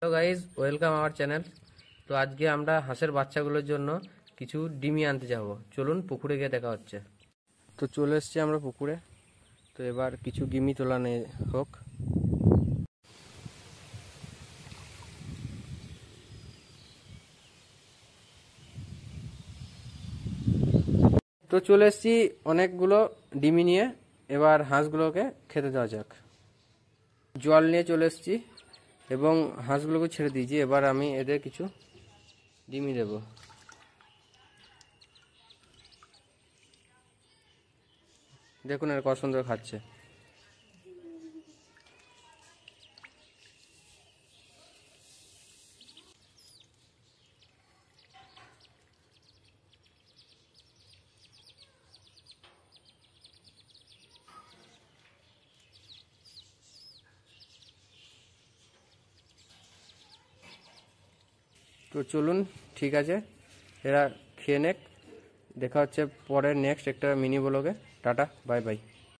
Hello guys, welcome our channel. তো আজকে আমরা হাঁসের বাচ্চাগুলোর জন্য কিছু ডিমি আনতে যাব। চলুন পুকুরে গিয়ে দেখা হচ্ছে। তো চলে এসেছি আমরা পুকুরে। তো এবার কিছু ডিমি তোলা হোক। তো চলে এসেছি অনেকগুলো ডিমি নিয়ে। এবার হাঁসগুলোকে খেতে দেওয়া যাক। জল নিয়ে চলে এসেছি এবং হাঁসগুলোকে ছেড়ে দিয়েছি। এবার আমি এদের কিছু ডিমি দেবো। দেখুন এর কত সুন্দর খাচ্ছে। তো চলুন, ঠিক আছে, এরা খেয়ে নেক। দেখা হচ্ছে পরের নেক্সট একটা মিনি ব্লগে। Tata, bye bye.